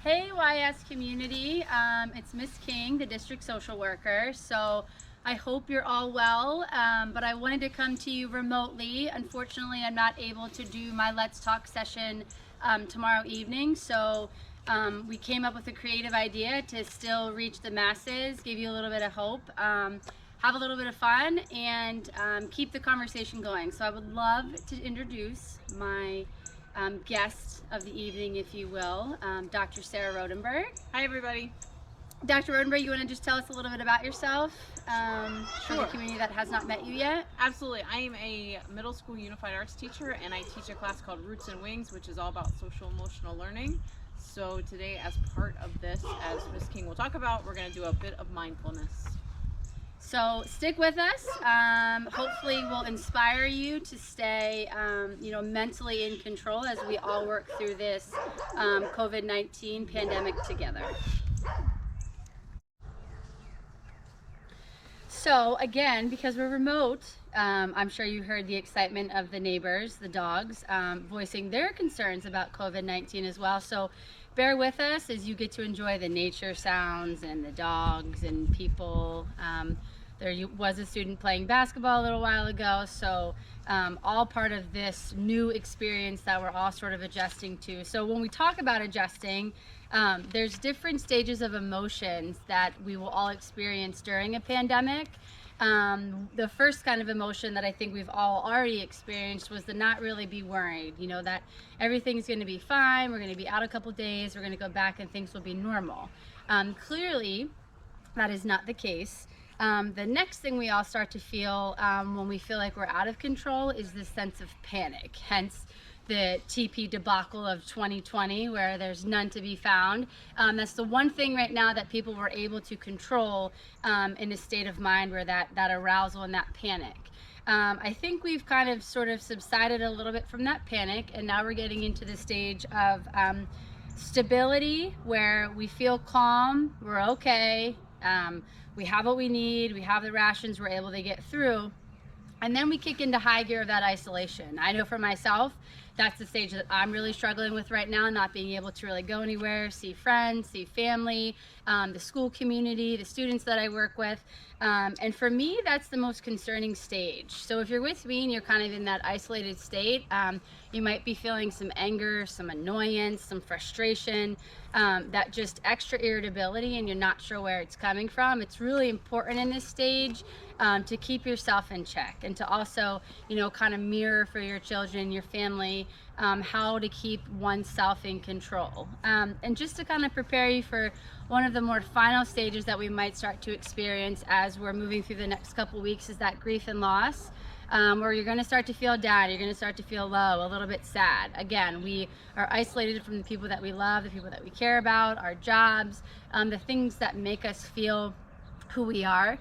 Hey YS community, it's Miss King, the district social worker. So I hope you're all well, but I wanted to come to you remotely. Unfortunately, I'm not able to do my Let's Talk session tomorrow evening. So we came up with a creative idea to still reach the masses, give you a little bit of hope, have a little bit of fun, and keep the conversation going. So I would love to introduce my guest of the evening, if you will, Dr. Sarah Rodenburgh. Hi, everybody. Dr. Rodenburgh, you want to just tell us a little bit about yourself for the Sure. community that has not met you yet? Absolutely. I am a middle school unified arts teacher, and I teach a class called Roots and Wings, which is all about social emotional learning. So today, as part of this, as Ms. King will talk about, we're going to do a bit of mindfulness. So stick with us. Hopefully we'll inspire you to stay mentally in control as we all work through this COVID-19 pandemic together. So again, because we're remote, I'm sure you heard the excitement of the neighbors, the dogs, voicing their concerns about COVID-19 as well. So bear with us as you get to enjoy the nature sounds and the dogs and people. There was a student playing basketball a little while ago, so all part of this new experience that we're all sort of adjusting to. So when we talk about adjusting, there's different stages of emotions that we will all experience during a pandemic. The first kind of emotion that I think we've all already experienced was to not really be worried, that everything's going to be fine, we're going to be out a couple days, we're going to go back and things will be normal. Clearly, that is not the case. The next thing we all start to feel when we feel like we're out of control is this sense of panic, hence the TP debacle of 2020 where there's none to be found. That's the one thing right now that people were able to control in a state of mind where that arousal and that panic. I think we've kind of sort of subsided a little bit from that panic, and now we're getting into the stage of stability where we feel calm, we're okay, we have what we need, we have the rations, we're able to get through. And then we kick into high gear of that isolation. I know for myself, that's the stage that I'm really struggling with right now, not being able to really go anywhere, see friends, see family, the school community, the students that I work with. And for me, that's the most concerning stage. So if you're with me and you're kind of in that isolated state, you might be feeling some anger, some annoyance, some frustration, that just extra irritability, and you're not sure where it's coming from. It's really important in this stage to keep yourself in check, and to also, kind of mirror for your children, your family, how to keep oneself in control. And just to kind of prepare you for one of the more final stages that we might start to experience as we're moving through the next couple weeks is that grief and loss. Where you're going to start to feel down, you're going to start to feel low, a little bit sad. Again, we are isolated from the people that we love, the people that we care about, our jobs, the things that make us feel who we are.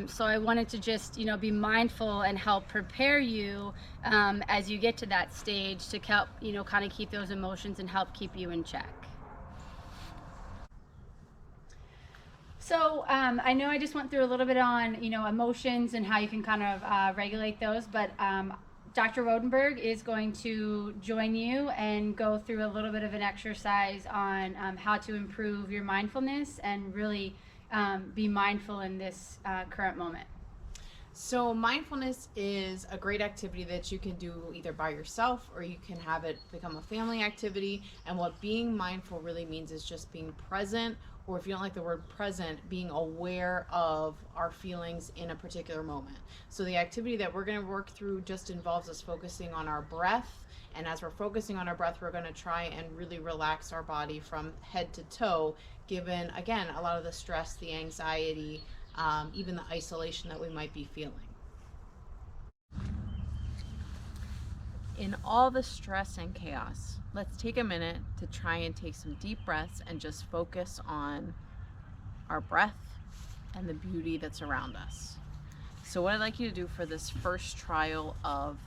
So I wanted to just, be mindful and help prepare you as you get to that stage to help, kind of keep those emotions and help keep you in check. So I know I just went through a little bit on, emotions and how you can kind of regulate those, but Dr. Rodenburgh is going to join you and go through a little bit of an exercise on how to improve your mindfulness and really be mindful in this current moment. So mindfulness is a great activity that you can do either by yourself, or you can have it become a family activity. And what being mindful really means is just being present, or if you don't like the word present, being aware of our feelings in a particular moment. So the activity that we're going to work through just involves us focusing on our breath. And as we're focusing on our breath, we're going to try and really relax our body from head to toe, given, again, a lot of the stress, the anxiety, even the isolation that we might be feeling. In all the stress and chaos, let's take a minute to try and take some deep breaths and just focus on our breath and the beauty that's around us. So what I'd like you to do for this first trial of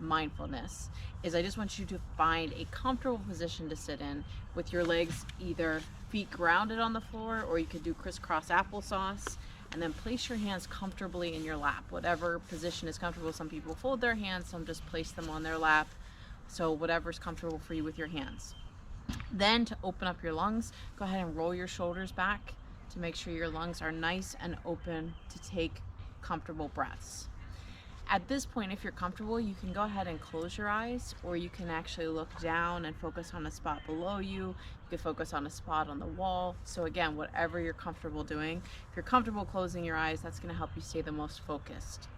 mindfulness is I just want you to find a comfortable position to sit in with your legs either feet grounded on the floor, or you could do crisscross applesauce, and then place your hands comfortably in your lap, whatever position is comfortable. Some people fold their hands, some just place them on their lap. So whatever's comfortable for you with your hands. Then to open up your lungs, go ahead and roll your shoulders back to make sure your lungs are nice and open to take comfortable breaths. At this point, if you're comfortable, you can go ahead and close your eyes, or you can actually look down and focus on a spot below you. You can focus on a spot on the wall. So again, whatever you're comfortable doing. If you're comfortable closing your eyes, that's going to help you stay the most focused.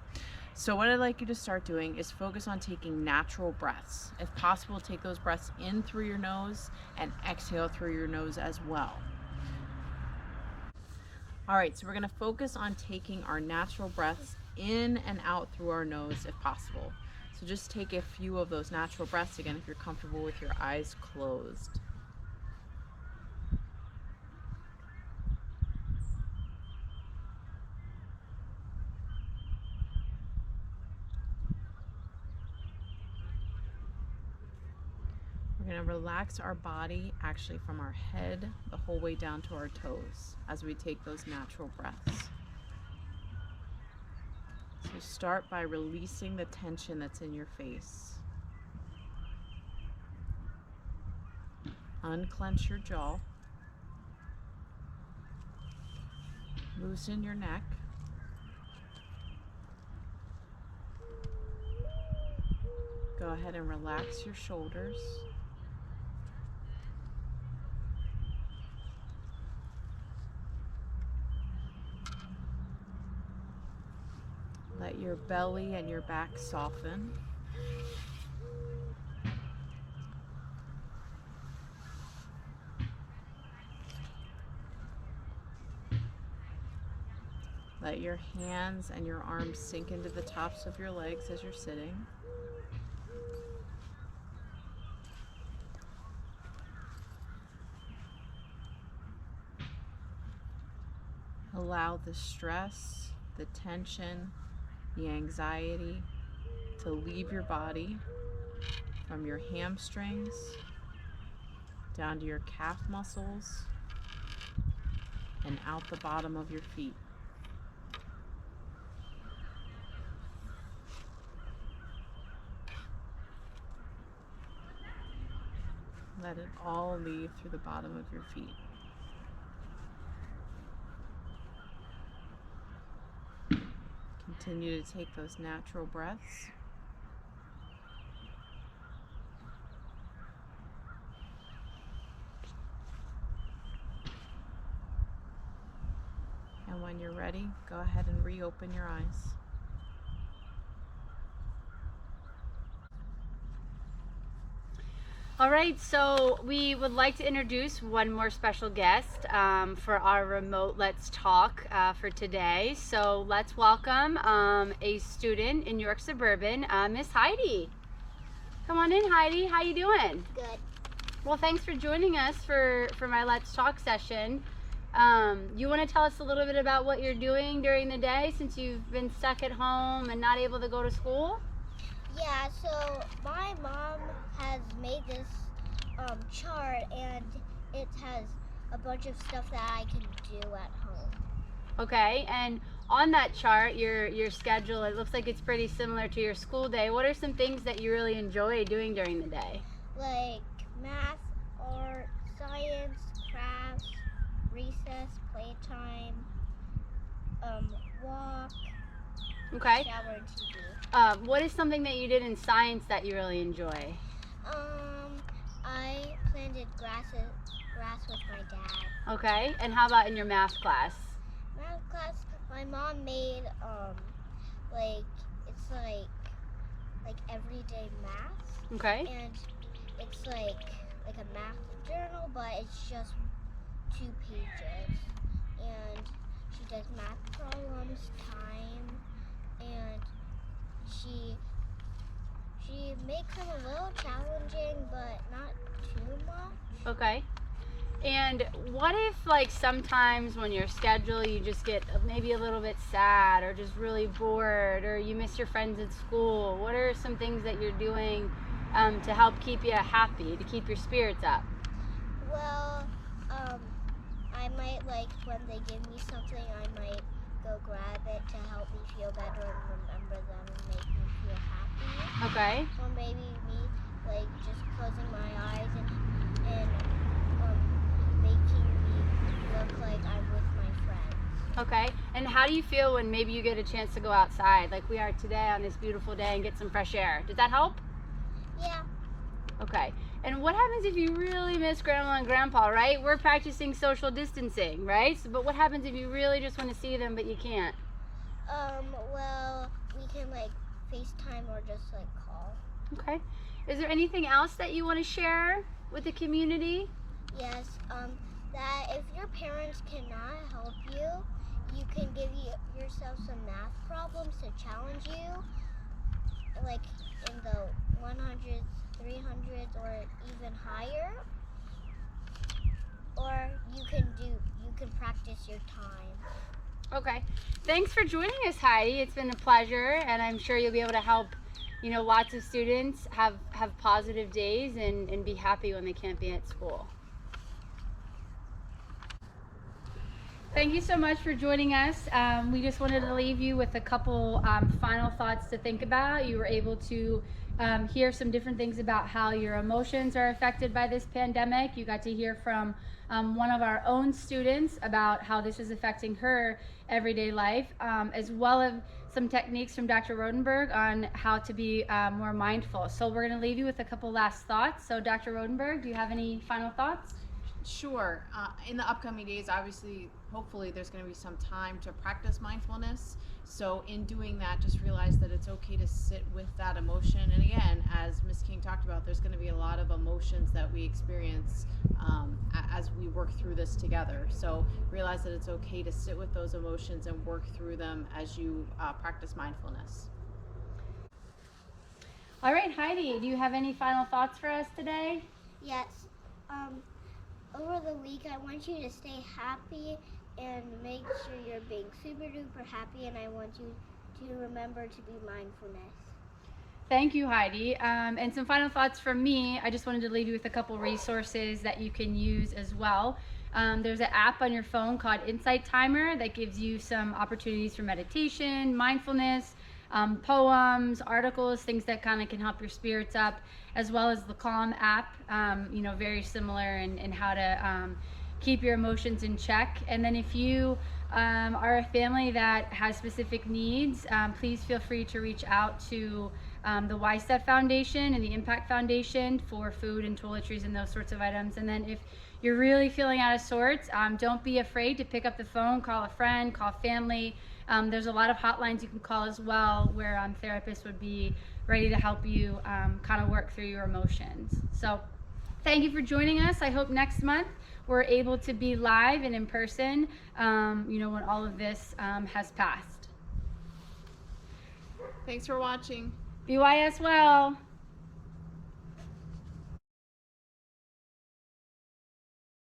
So what I'd like you to start doing is focus on taking natural breaths. If possible, take those breaths in through your nose and exhale through your nose as well. All right, so we're gonna focus on taking our natural breaths in and out through our nose if possible. So just take a few of those natural breaths again if you're comfortable with your eyes closed. We're going to relax our body actually from our head the whole way down to our toes as we take those natural breaths. So start by releasing the tension that's in your face. Unclench your jaw. Loosen your neck. Go ahead and relax your shoulders. Let your belly and your back soften. Let your hands and your arms sink into the tops of your legs as you're sitting. Allow the stress, the tension, the anxiety to leave your body from your hamstrings down to your calf muscles and out the bottom of your feet. Let it all leave through the bottom of your feet. Continue to take those natural breaths. And when you're ready, go ahead and reopen your eyes. All right, so we would like to introduce one more special guest for our remote Let's Talk for today. So let's welcome a student in York Suburban, Miss Heidi. Come on in, Heidi. How you doing? Good. Well, thanks for joining us for my Let's Talk session. You want to tell us a little bit about what you're doing during the day since you've been stuck at home and not able to go to school? Yeah, so my mom has made this chart, and it has a bunch of stuff that I can do at home. Okay, and on that chart, your schedule, it looks like it's pretty similar to your school day. What are some things that you really enjoy doing during the day? Like math, art, science, crafts, recess, playtime, walk, Okay. shower, and TV. What is something that you did in science that you really enjoy? I planted grass with my dad. Okay, and how about in your math class? Math class, my mom made it's like everyday math, Okay. and it's like a math journal, but it's just 2 pages, and she does math problems, time, and she makes them a little challenging, but not too much. Okay. And what if, like, sometimes when your schedule, you just get maybe a little bit sad or just really bored, or you miss your friends at school? What are some things that you're doing to help keep you happy, to keep your spirits up? Well, I might, when they give me something, I might go grab it to help me feel better and remember them and make me feel happy. Okay. Or maybe me, just closing my eyes and Okay. And how do you feel when maybe you get a chance to go outside, like we are today on this beautiful day, and get some fresh air? Does that help? Yeah. Okay. And what happens if you really miss Grandma and Grandpa, right? We're practicing social distancing, right? So, but what happens if you really just want to see them but you can't? Well, we can like FaceTime or just like call. Okay. Is there anything else that you want to share with the community? Yes, that if your parents cannot help you, you can give yourself some math problems to challenge you, like in the 100s, 300s, or even higher. Or you can practice your time. Okay. Thanks for joining us, Heidi. It's been a pleasure, and I'm sure you'll be able to help, lots of students have positive days and be happy when they can't be at school. Thank you so much for joining us. We just wanted to leave you with a couple final thoughts to think about. You were able to hear some different things about how your emotions are affected by this pandemic. You got to hear from one of our own students about how this is affecting her everyday life, as well as some techniques from Dr. Rodenburgh on how to be more mindful. So we're going to leave you with a couple last thoughts. So Dr. Rodenburgh, do you have any final thoughts? Sure. In the upcoming days, obviously, hopefully there's going to be some time to practice mindfulness. So in doing that, just realize that it's okay to sit with that emotion. And again, as Ms. King talked about, there's going to be a lot of emotions that we experience as we work through this together. So realize that it's okay to sit with those emotions and work through them as you practice mindfulness. All right, Heidi, do you have any final thoughts for us today? Yes. Over the week, I want you to stay happy and make sure you're being super duper happy, and I want you to remember to be mindfulness. Thank you, Heidi. And some final thoughts from me. I just wanted to leave you with a couple resources that you can use as well. There's an app on your phone called Insight Timer that gives you some opportunities for meditation, mindfulness, poems, articles, things that kind of can help your spirits up, as well as the Calm app, very similar in how to keep your emotions in check. And then if you are a family that has specific needs, please feel free to reach out to the YSTEP Foundation and the Impact Foundation for food and toiletries and those sorts of items. And then if you're really feeling out of sorts, don't be afraid to pick up the phone, call a friend, call family. There's a lot of hotlines you can call as well where therapists would be ready to help you kind of work through your emotions. So thank you for joining us. I hope next month we're able to be live and in person, when all of this has passed. Thanks for watching. BYS well.